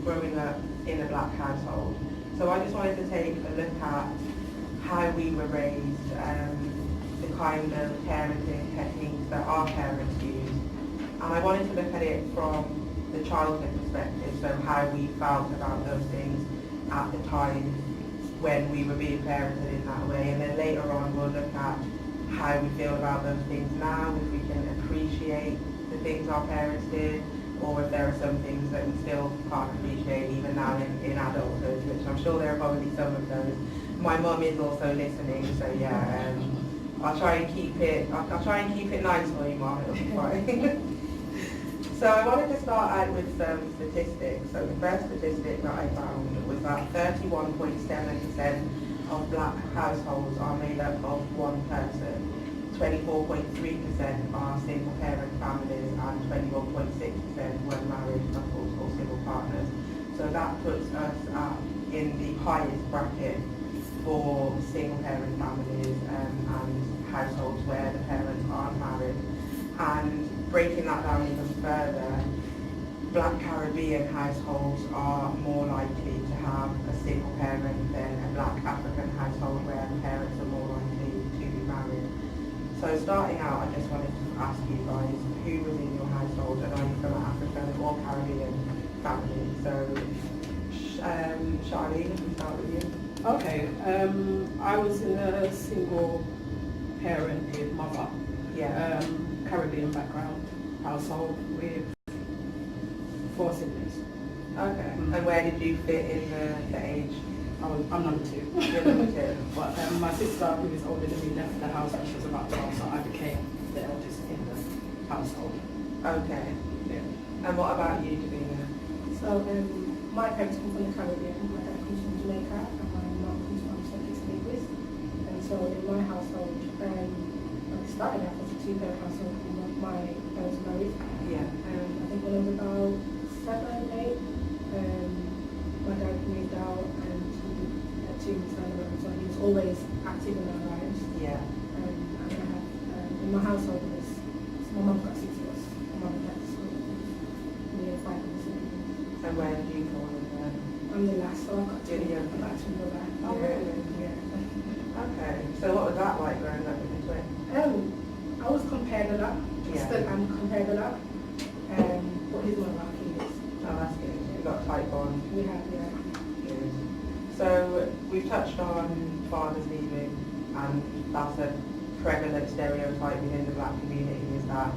growing up in a black household. So I just wanted to take a look at how we were raised, the kind of parenting techniques that our parents used. And I wanted to look at it from the childhood perspective, so how we felt about those things at the time when we were being parented in that way. And then later on we'll look at how we feel about those things now, if we can appreciate the things our parents did, or if there are some things that we still can't appreciate even now in adulthood, which I'm sure there are probably some of those. My mum is also listening, so yeah, I'll try and keep it nice for you, Mum, it'll be fine. So I wanted to start out with some statistics. So the first statistic that I found was that 31.7% of black households are made up of one person, 24.3% are single parent families, and 21.6% were married couples or civil partners. So that puts us in the highest bracket for single parent families and households where the parents aren't married. And breaking that down even further, black Caribbean households are more likely to have a single parent than a black African household where the parents are more likely to be married. So starting out, I just wanted to ask you guys, who was in your household, and are you from an African or Caribbean family? So Charlene, if we start with you. Okay, I was in a single parent with mother. Yeah. Caribbean background household with 4 siblings. Okay. And where did you fit in the age? I'm number 2. You're number 2. But my sister, who is older than me, left the house when she was about 12, so I became the eldest in the household. Okay. Yeah. And what about you, Devina? So my parents come from the Caribbean. My dad comes from Jamaica and my mom comes from St. Kitts and Nevis. And so in my household, I started out as a 2-parent household. My parents were married. Yeah. I think when I was about 7, 8, my dad moved out and he had 2 months down the road, so he was always active in our lives. Yeah. And I have, in my household, my mum got 6 of us, my mum and dad, so we had 5 of us. And where did you fall in there? I'm the last, so I've got 2. Yeah. I'm actually the last. Oh, really? Yeah. Okay. So what was that like growing up with a twin? I was compared a lot. Yeah. Still am compared a lot. But he's one of our kids. Oh, that's good. You got a tight bond. We have, yeah. Good. So we've touched on fathers leaving, and that's a prevalent stereotype within the black community, is that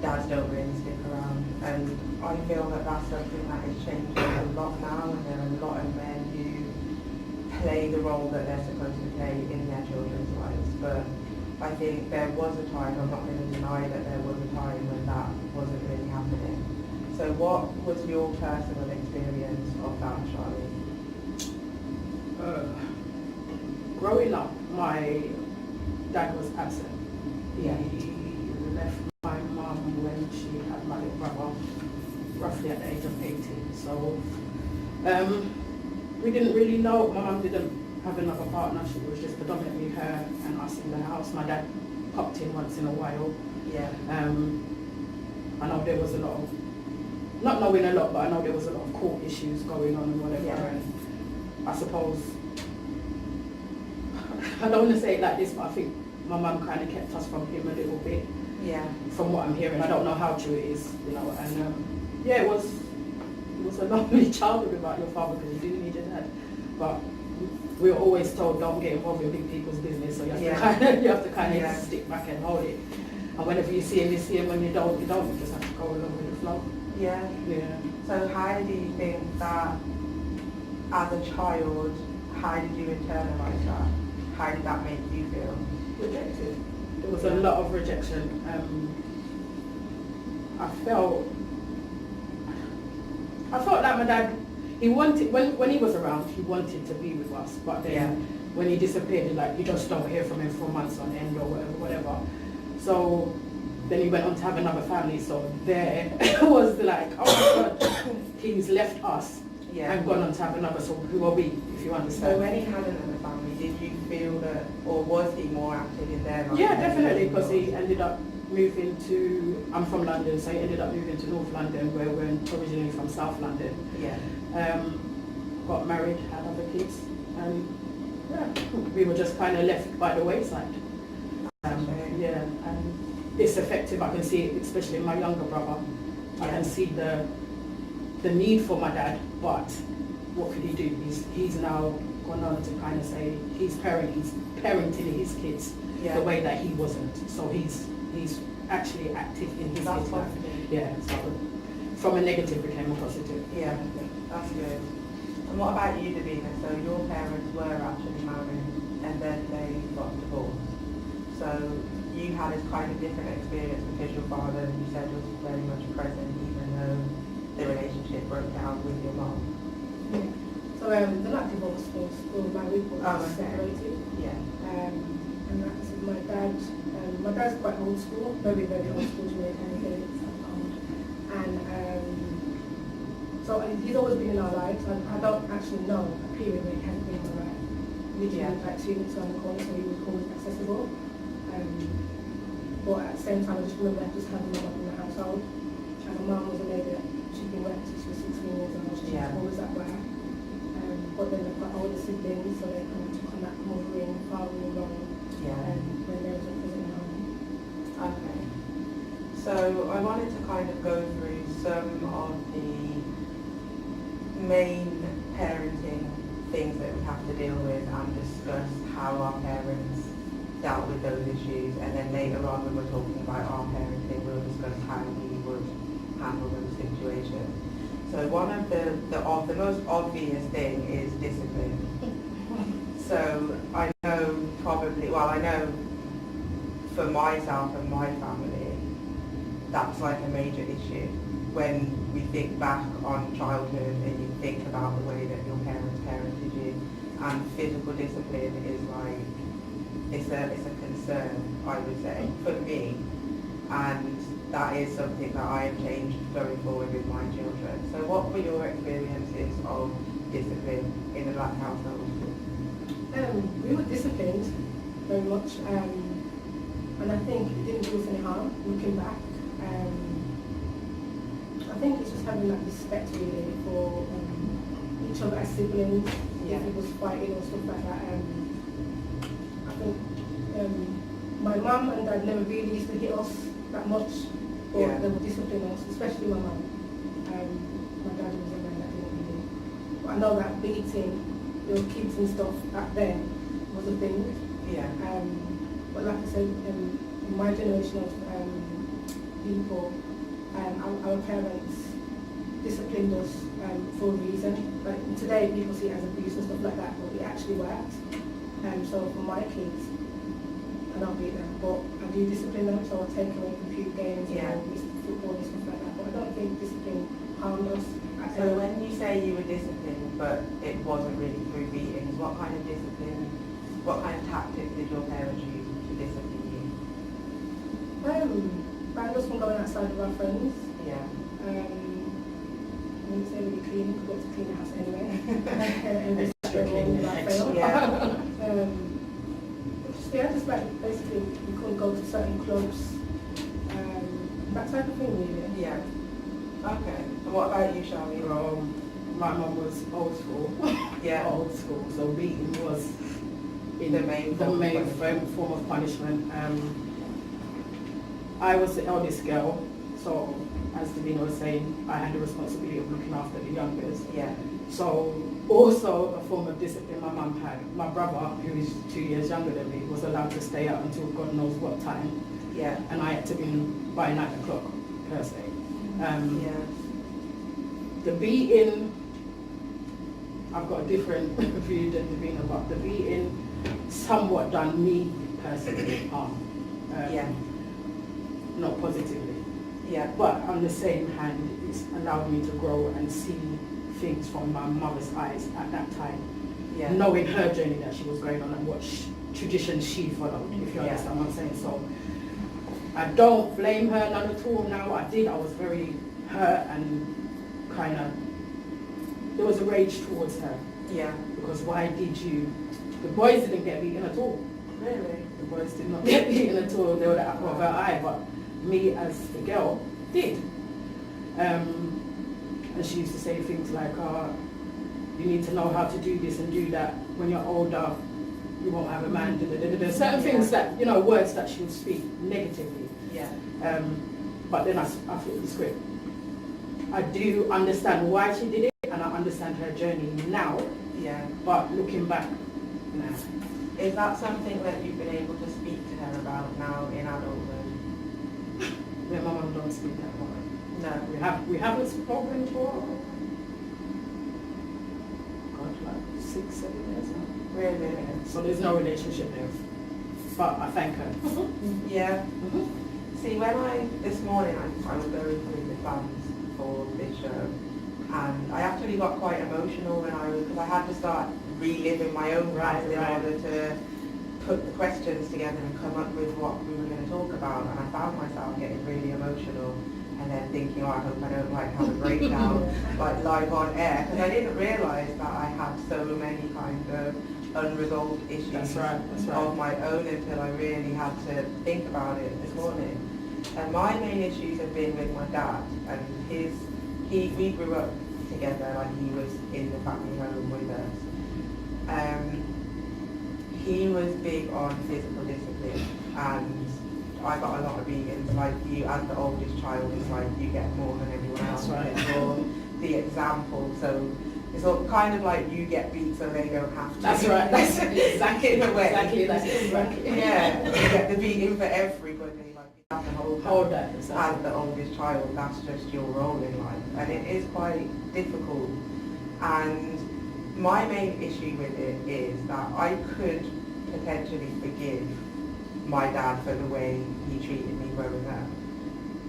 dads don't really stick around. And I feel that that's something that is changing a lot now, and there are a lot of men who play the role that they're supposed to play in their children's lives. But I think there was a time, I'm not going to deny that there was a time when that wasn't really happening. So what was your personal experience of that, Charlie? Growing up, my dad was absent. Yeah. He left my mum when she had my little brother, roughly at the age of 18. So we didn't really know. My mum didn't have another partner. She was just predominantly her and us in the house. My dad popped in once in a while. Yeah. I know there was a lot of, not knowing a lot, but I know there was a lot of court issues going on and whatever. Yeah. And I suppose, I don't want to say it like this, but I think my mum kind of kept us from him a little bit. Yeah. From what I'm hearing, I don't know how true it is, you know. And yeah, it was a lonely childhood without your father, because you do need your dad. But we were always told, don't get involved in big people's business, so you have to kind of stick back and hold it. And whenever you see him, you see him. When you don't, you don't. You just have to go along with the flow. Yeah. Yeah. So how do you think that, as a child, how did you internalize that? How did that make you feel? Rejected. There was a lot of rejection. I felt like my dad, he wanted, when he was around, he wanted to be with us, but then when he disappeared, like, you just don't hear from him for months on end or whatever. So then he went on to have another family, so there was like, oh my God, he's left us and gone on to have another, so who are we, if you understand? So when he had another family, did you feel that, or was he more active in their life? Yeah, definitely, because he ended up moving to, I'm from London, so he ended up moving to North London, where we're originally from South London. Yeah. got married, had other kids, and yeah, we were just kind of left by the wayside. Yeah, and it's effective. I can see it, especially in my younger brother. I can see the need for my dad, but what could he do? He's now gone on to kind of say he's parenting his kids the way that he wasn't. So he's actually active in his kids' life. Yeah, so from a negative became a positive. Yeah, that's good. And what about you, Devina? So your parents were actually married and then they got divorced. So you had a kind of different experience because your father, you said, was very much present even though the relationship broke down with your mom. Yeah. So they're not divorced, they were married, but separated. Yeah. And like I said, my dad's quite old school, very, very old school Jamaican, and so he's always been in our lives. I don't actually know a period where he hasn't been in our life. Literally like 2 minutes around the corner, so he was always accessible. But at the same time, I just remember I just had a mum in the household, and my mum was a lady that she'd been working since she was 16 years old. She was always at work. But then they've got older siblings, so they kind of took on that mothering, fathering role. When they was in the home. Okay. So I wanted to kind of go through some of the main parenting things that we have to deal with and discuss how our parents dealt with those issues, and then later on when we're talking about our parenting we'll discuss how we would handle those situations. So one of the most obvious thing is discipline. So I know for myself and my family, that's like a major issue. When we think back on childhood and you think about the way that your parents parented you, and physical discipline is like, it's a concern, I would say, for me. And that is something that I have changed going forward with my children. So what were your experiences of discipline in a black household? We were disciplined very much, and I think it didn't do us any harm looking back. I think it's just having that respect really for each other as siblings. If it was fighting or stuff like that. I think my mum and dad never really used to hit us that much, but they would discipline us, especially my mum. My dad was a man that didn't really. But I know that beating your kids and stuff back then was a thing. But like I said, in my generation of people, our parents disciplined us for a reason. Like today, people see it as abuse and stuff like that, but it actually works. So for my kids, I don't beat them, but I do discipline them. So I take away computer games and football and stuff like that. But I don't think discipline harmed us. So when you say you were disciplined, but it wasn't really through beatings, what kind of discipline, what kind of tactics did your parents use to discipline you? Banned us from going outside with our friends. I wouldn't say really clean, we got to clean the house anyway. Just like basically we couldn't go to certain clubs, that type of thing really. Okay. And what about you, Charlene? My mum was old school. Old school. So beating was the main form of punishment. I was the eldest girl, so as Devina was saying, I had the responsibility of looking after the youngest. So also a form of discipline my mum had. My brother, who is 2 years younger than me, was allowed to stay out until God knows what time. And I had to be in by 9 o'clock per se. The beating, I've got a different view than Devina, but the beating somewhat done me personally harm. Not positively. But on the same hand, it's allowed me to grow and see things from my mother's eyes at that time. Knowing her journey that she was going on and what traditions she followed, if you understand what I'm saying. So I don't blame her none at all now. I was very hurt and kind of, there was a rage towards her. Because why did you, the boys didn't get beaten at all. Really? The boys did not get beaten at all. They were the apple of her eye, but me as the girl did. And And she used to say things like, you need to know how to do this and do that. When you're older, you won't have a man. Certain things that, you know, words that she would speak negatively. Yeah. But then I flipped the script. I do understand why she did it, and I understand her journey now. Yeah. But looking back, nah. Is that something that you've been able to speak to her about now in adulthood? Yeah, my mum don't speak that way. No. We haven't spoken to her. God, like 6-7 years now. Really? So there's no relationship there. But I thank her. Yeah. See, this morning I was going through the plans for this show, and I actually got quite emotional because I had to start reliving my own plans in order to put the questions together and come up with what we were going to talk about, and I found myself getting really emotional and then thinking, I hope I don't like have a breakdown like live on air, because I didn't realise that I had so many kind of unresolved issues That's right. of my own until I really had to think about it this morning. And my main issues have been with my dad, and we grew up together, like he was in the family home with us. He was big on physical discipline, and I got a lot of beatings. Like you, as the oldest child, it's like you get more than anyone else. That's right. You're the example, so it's all kind of like you get beat so they don't have to. That's right. That's exactly in a way. Exactly. Yeah, you get the beating for everybody. Like you have to hold that. Exactly. As the oldest child, that's just your role in life, and it is quite difficult. And my main issue with it is that I could potentially forgive my dad for the way he treated me growing up.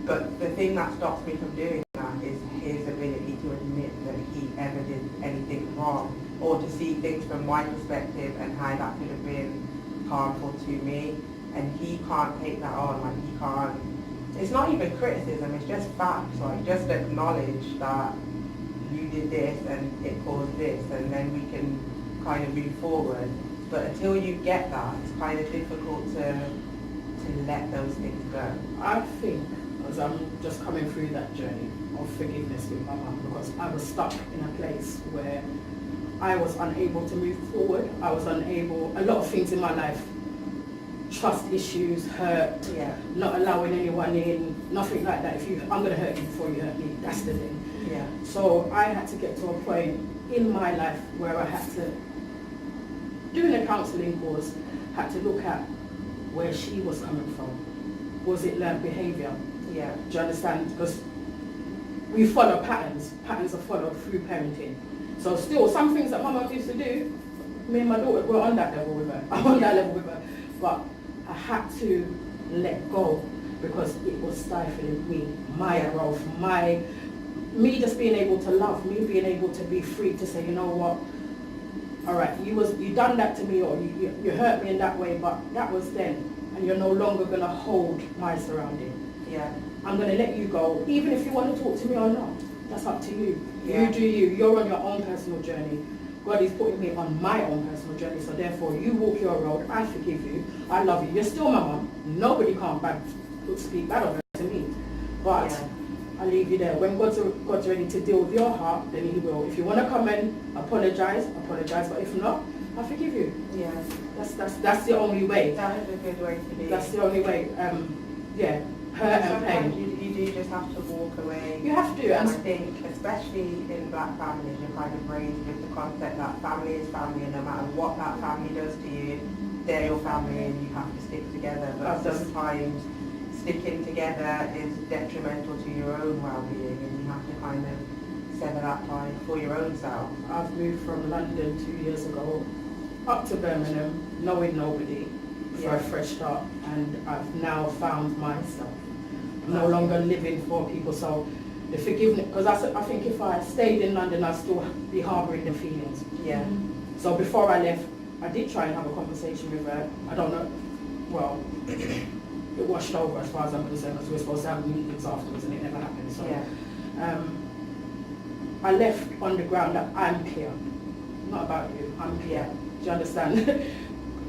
But the thing that stops me from doing that is his ability to admit that he ever did anything wrong, or to see things from my perspective and how that could have been harmful to me. And he can't take that on, like he can't. It's not even criticism, it's just facts, like just acknowledge that you did this and it caused this, and then we can kind of move forward. But until you get that, it's kind of difficult to let those things go. I think, as I'm just coming through that journey of forgiveness with my mum, because I was stuck in a place where I was unable to move forward. I was unable, a lot of things in my life, trust issues, hurt, not allowing anyone in, nothing like that. I'm going to hurt you before you hurt me, that's the thing. Yeah. So I had to get to a point in my life where I had to, doing a counselling course, had to look at where she was coming from. Was it learned behaviour? Yeah. Do you understand? Because we follow patterns. Patterns are followed through parenting. So still, some things that my mum used to do, me and my daughter were on that level with her. I'm on that level with her. But I had to let go because it was stifling me, my growth, me just being able to love, me being able to be free to say, you know what, all right, you done that to me, or you hurt me in that way, but that was then, and you're no longer going to hold my surrounding. Yeah. I'm going to let you go, even if you want to talk to me or not. That's up to you. Yeah. You do you. You're on your own personal journey. God is putting me on my own personal journey, so therefore you walk your road. I forgive you. I love you. You're still my mum. Nobody can't speak bad of her to me. But I leave you there. When God's ready to deal with your heart, then He will. If you want to come and apologize. But if not, I forgive you. Yeah. That's the only way. That is a good way to be. That's the only way. Hurt and pain. You do just have to walk away. You have to. And I think, especially in black families, you're kind of raised with the concept that family is family, and no matter what that family does to you, they're your family and you have to stick together. But sometimes sticking together is detrimental to your own well-being, and you have to kind of sever that tie for your own self. I've moved from London 2 years ago up to Birmingham, knowing nobody, for a fresh start, and I've now found myself. I'm no longer living for people, so the forgiveness, because I think if I stayed in London, I'd still be harbouring the feelings. Yeah. So before I left, I did try and have a conversation with her. I don't know, well, it washed over as far as I'm concerned, because we were supposed to have meetings afterwards and it never happened. So I left on the ground that I'm clear. Not about you, I'm clear. Do you understand?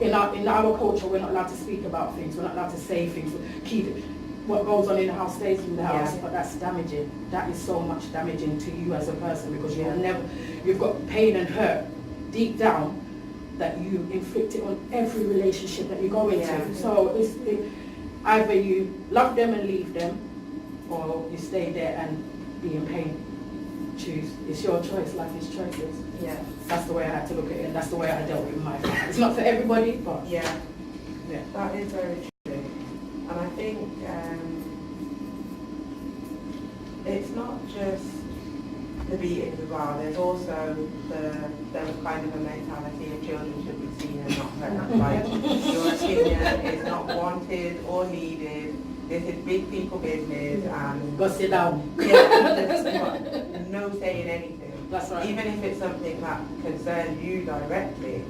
In our culture, we're not allowed to speak about things, we're not allowed to say things, keep it. what goes on in the house stays in the house, Yeah. but that's damaging. That is so much damaging to you as a person, because Yeah. you've got pain and hurt deep down that you inflict it on every relationship that you go into. Yeah. So either you love them and leave them, or you stay there and be in pain. Choose. It's your choice. Life is choices. Yeah. That's the way I had to look at it, and that's the way I dealt with my family. It's not for everybody, but Yeah. yeah. That is very true. And I think it's not just the beatings as well. There's also there was kind of a mentality of children should be seen and not heard. Like, your opinion is not wanted or needed. This is big people business, and Go sit down. yeah, there's no saying anything. That's right. Even if it's something that concerns you directly,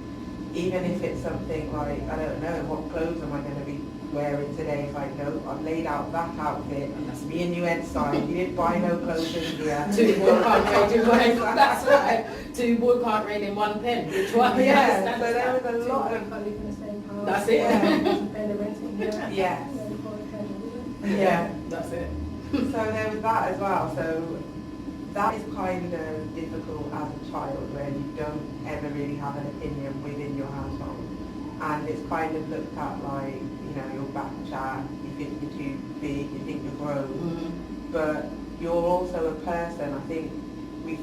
even if it's something like, I don't know, what clothes am I going to be wearing today? If I know I've laid out that outfit, me and you inside, you didn't buy no clothes in here. Two boy can't rain in one. That's right. Two boy can't rain in one pen. Which one? Yeah, so there was a lot of, Can't live in the same house. That's it. Pay the rent in here. yeah, Yeah, that's it. so there was that as well. So that is kind of difficult as a child, where you don't ever really have an opinion within your household. And it's kind of looked at like, you know, you're back chat, you think you're too big, you think you're grown. But you're also a person. I think we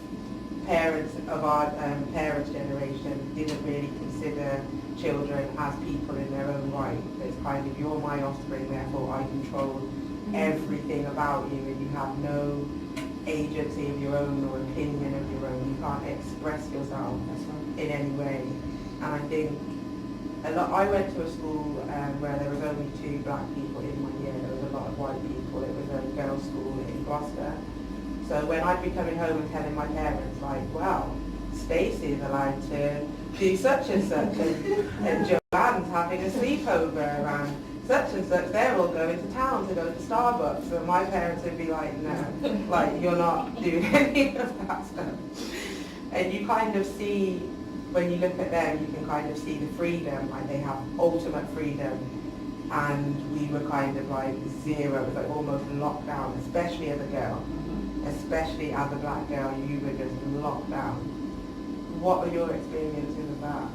parents of our parents' generation didn't really consider children as people in their own right. It's kind of, you're my offspring, therefore I control everything about you, and you have no agency of your own or opinion of your own. You can't express yourself in any way. And I think I went to a school where there was only 2 black people in my year. There was a lot of white people. It was a girls' school in Gloucester. So when I'd be coming home and telling my parents, like, well, Stacey's allowed to do such and such, and Joanne's having a sleepover, and such, they're all going to town to go to Starbucks. And my parents would be like, no, like, you're not doing any of that stuff. And you kind of see, when you look at them, you can kind of see the freedom, like they have ultimate freedom. And we were kind of like zero, it was like almost locked down, especially as a girl. Especially as a black girl, you were just locked down. What are your experiences of that?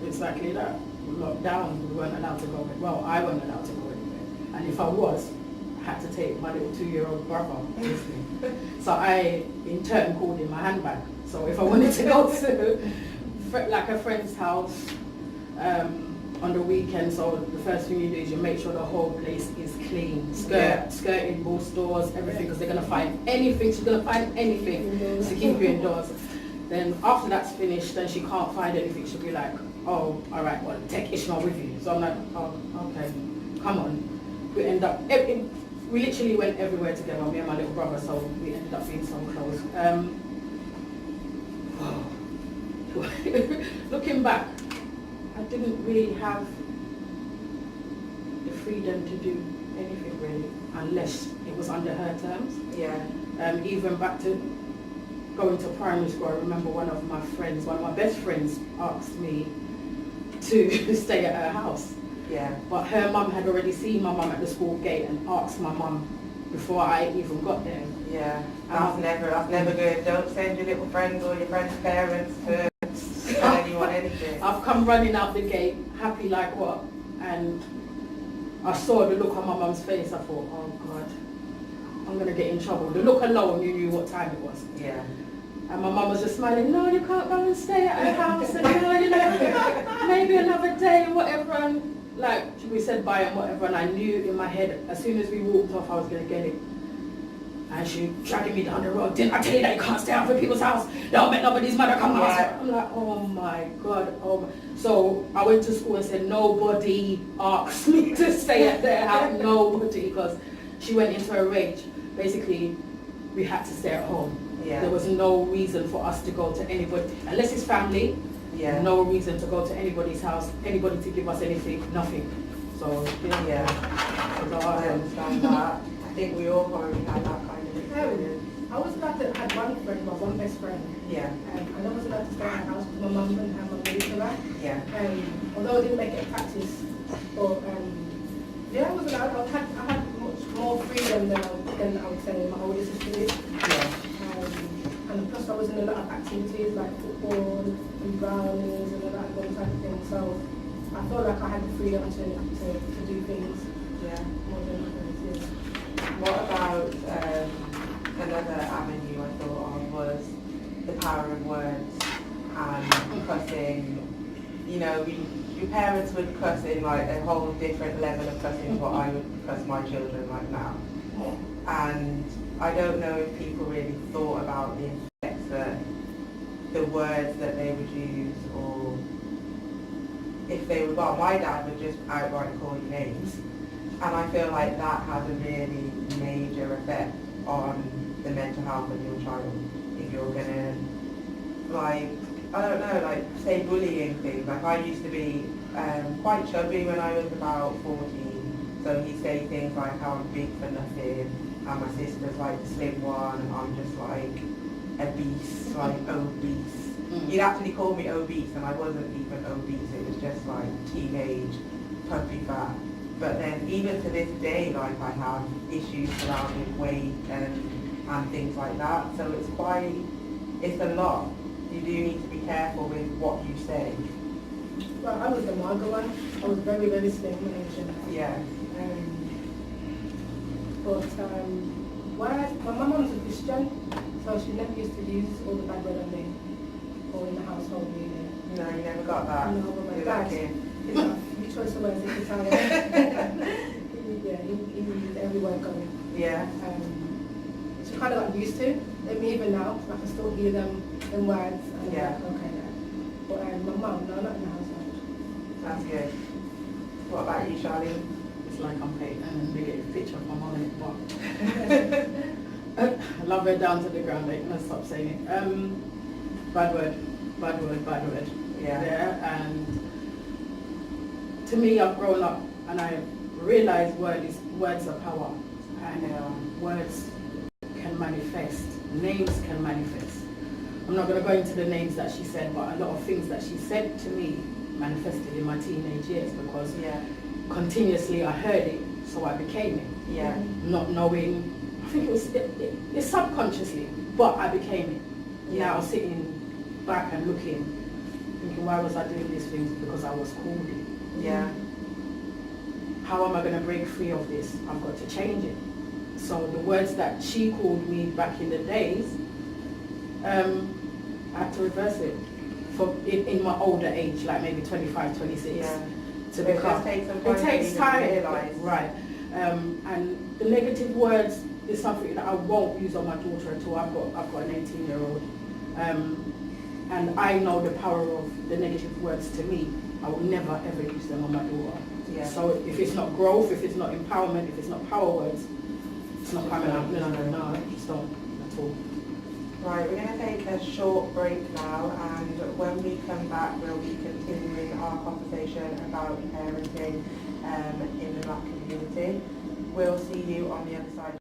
Exactly that. We locked down. We weren't allowed to go. Well, I wasn't allowed to go anywhere. And if I was, I had to take my little 2-year-old brother with me. So I, in turn, called him my handbag. So if I wanted to go to like a friend's house on the weekend, so the first thing you do is you make sure the whole place is clean. Skirting, ball stores, everything, because they're going to find anything. She's going to find anything to keep you indoors. Then after that's finished, then she can't find anything. She'll be like, oh, all right, well, take Ishmael with you. So I'm like, oh, okay, come on. We end up, we literally went everywhere together, me and my little brother, so we ended up being so close. Looking back, I didn't really have the freedom to do anything really, unless it was under her terms. Yeah. Even back to going to primary school, I remember one of my best friends asked me to stay at her house. Yeah. But her mum had already seen my mum at the school gate and asked my mum before I even got there. Yeah. That's never good. Don't send your little friends or your friends' parents to tell anyone anything. I've come running out the gate, happy like what? And I saw the look on my mum's face. I thought, oh God, I'm going to get in trouble. The look alone, you knew what time it was. Yeah. And my mum was just smiling, no, you can't go and stay at her house, and no, you know, maybe another day and whatever. And like, we said bye and whatever, and I knew in my head, as soon as we walked off, I was going to get it. And she dragging me down the road, didn't I tell you that you can't stay out for people's house? Don't make nobody's mother come house. I'm like, oh my God, oh my. So I went to school and said, nobody asked me to stay at their house, nobody, because she went into a rage. Basically, we had to stay at home. Yeah. There was no reason for us to go to anybody, unless it's family. Yeah. No reason to go to anybody's house, anybody to give us anything, nothing. So Yeah. So, I understand that. I think we all probably had that kind of experience. I was allowed to have one best friend. Yeah. And I was allowed to stay at her house because my mum wouldn't have my baby for that. Yeah. Although I didn't make it a practice for Yeah, I was allowed. I had much more freedom than I would say my older sister did. Yeah. And plus I was in a lot of activities like football and brownies and all that type of thing. So I felt like I had the freedom to do things Yeah. more than others. What about another avenue I thought of was the power of words and cussing. You know, your parents would cuss in like a whole different level of cussing to what I would cuss my children like now. And I don't know if people really thought about the effects that the words that they would use, or if they would, well, my dad would just outright call you names. And I feel like that has a really major effect on the mental health of your child. If you're gonna, like, I don't know, like, say bullying things. Like, I used to be quite chubby when I was about 14. So he'd say things like how I'm big for nothing, and my sister's like the slim one, and I'm just like obese, like obese. He'd actually call me obese, and I wasn't even obese. It was just like teenage puppy fat. But then even to this day, like, I have issues surrounding weight and things like that. So it's a lot. You do need to be careful with what you say. Well, I was the mager one. I was very, very slim when I was younger. Yeah. My mum was a Christian, so she never used to use all the bad word on me or in the household really. No, you never got that. No, but my You're dad, lucky. he's got a few choice of words at the time. Yeah, he used every word going. Yeah. So kind of got used to them even now. I can still hear them in words. And Yeah. I'm like, okay, yeah. But my mum, no, not in the household. That's good. What about you, Charlene? It's like I'm painting a negative picture of my mum in it, but I love her down to the ground. I'm gonna stop saying it. Bad word, bad word, bad word. Yeah. Yeah, and to me, I've grown up and I realize words are power, and words can manifest. Names can manifest. I'm not going to go into the names that she said, but a lot of things that she said to me manifested in my teenage years because continuously I heard it, so I became it. Yeah. Not knowing, I think it's subconsciously, but I became it. Yeah. Now sitting back and looking, thinking, why was I doing these things? Because I was called it. Yeah. How am I going to break free of this? I've got to change it. So the words that she called me back in the days, I had to reverse it in my older age, like maybe 25, 26. Yeah. To It become. just takes some time It takes to time. realise. Right. And the negative words is something that I won't use on my daughter at all. I've got an 18-year-old. And I know the power of the negative words to me. I will never ever use them on my daughter. Yeah. So if it's not growth, if it's not empowerment, if it's not power words, it's not coming out. No, it's not at all. Right, we're going to take a short break now, and when we come back we'll be continuing our conversation about parenting in the Black community. We'll see you on the other side.